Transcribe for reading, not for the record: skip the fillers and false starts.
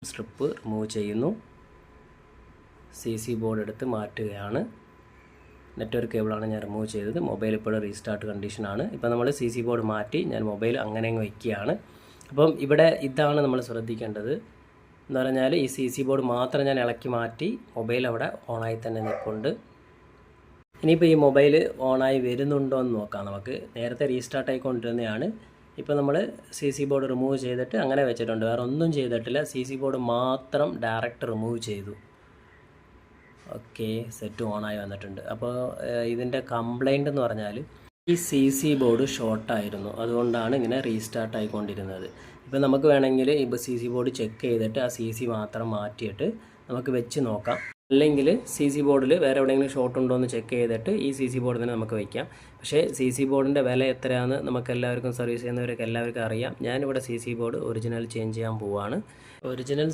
Strip remove ചെയ്യുന്നു. C C board എടുത്ത് മാറ്റുകയാണ്. നെറ്റ്വർക്ക് കേബിളാണ് ഞാൻ റിമൂവ് ചെയ്തത്. മൊബൈൽ ഇപ്പോഴും റീസ്റ്റാർട്ട് കണ്ടീഷനാണ്. ഇപ്പോൾ നമ്മൾ സി സി ബോർഡ് മാറ്റി ഞാൻ മൊബൈൽ അങ്ങനെ വയ്ക്കുകയാണ്. അപ്പം ഇവിടെ ഇതാണ് നമ്മൾ ശ്രദ്ധിക്കേണ്ടത് എന്ന് പറഞ്ഞാൽ ഈ സി സി ബോർഡ് മാത്രം ഞാൻ ഇളക്കി മാറ്റി, മൊബൈൽ അവിടെ ഓണായി തന്നെ നിൽപ്പുണ്ട്. ഇനിയിപ്പോൾ ഈ മൊബൈൽ ഓണായി വരുന്നുണ്ടോ എന്ന് നോക്കാം. നമുക്ക് നേരത്തെ റീസ്റ്റാർട്ട് ആയിക്കൊണ്ടിരുന്നതാണ്. ഇപ്പോൾ നമ്മൾ സി സി ബോർഡ് റിമൂവ് ചെയ്തിട്ട് അങ്ങനെ വെച്ചിട്ടുണ്ട്, വേറെ ഒന്നും ചെയ്തിട്ടില്ല. സി സി ബോർഡ് മാത്രം ഡയറക്റ്റ് റിമൂവ് ചെയ്തു. ഓക്കെ, സെറ്റ് ഓണായി വന്നിട്ടുണ്ട്. അപ്പോൾ ഇതിൻ്റെ കംപ്ലൈൻറ്റ് എന്ന് പറഞ്ഞാൽ ഈ സി സി ബോർഡ് ഷോർട്ടായിരുന്നു, അതുകൊണ്ടാണ് ഇങ്ങനെ റീസ്റ്റാർട്ട് ആയിക്കൊണ്ടിരുന്നത്. ഇപ്പോൾ നമുക്ക് വേണമെങ്കിൽ ഇപ്പോൾ സി സി ബോർഡ് ചെക്ക് ചെയ്തിട്ട് ആ സി സി മാത്രം മാറ്റിയിട്ട് നമുക്ക് വെച്ച് നോക്കാം. അല്ലെങ്കിൽ സി സി ബോർഡിൽ വേറെ എവിടെയെങ്കിലും ഷോർട്ട് ഉണ്ടോ എന്ന് ചെക്ക് ചെയ്തിട്ട് ഈ സി സി ബോർഡ് തന്നെ നമുക്ക് വയ്ക്കാം. പക്ഷേ സി സി ബോർഡിൻ്റെ വില എത്രയാണെന്ന് നമുക്ക് എല്ലാവർക്കും, സർവീസ് ചെയ്യുന്നവർക്ക് എല്ലാവർക്കും അറിയാം. ഞാനിവിടെ C C board original change ചെയ്യാൻ പോവുകയാണ്. ഒറിജിനൽ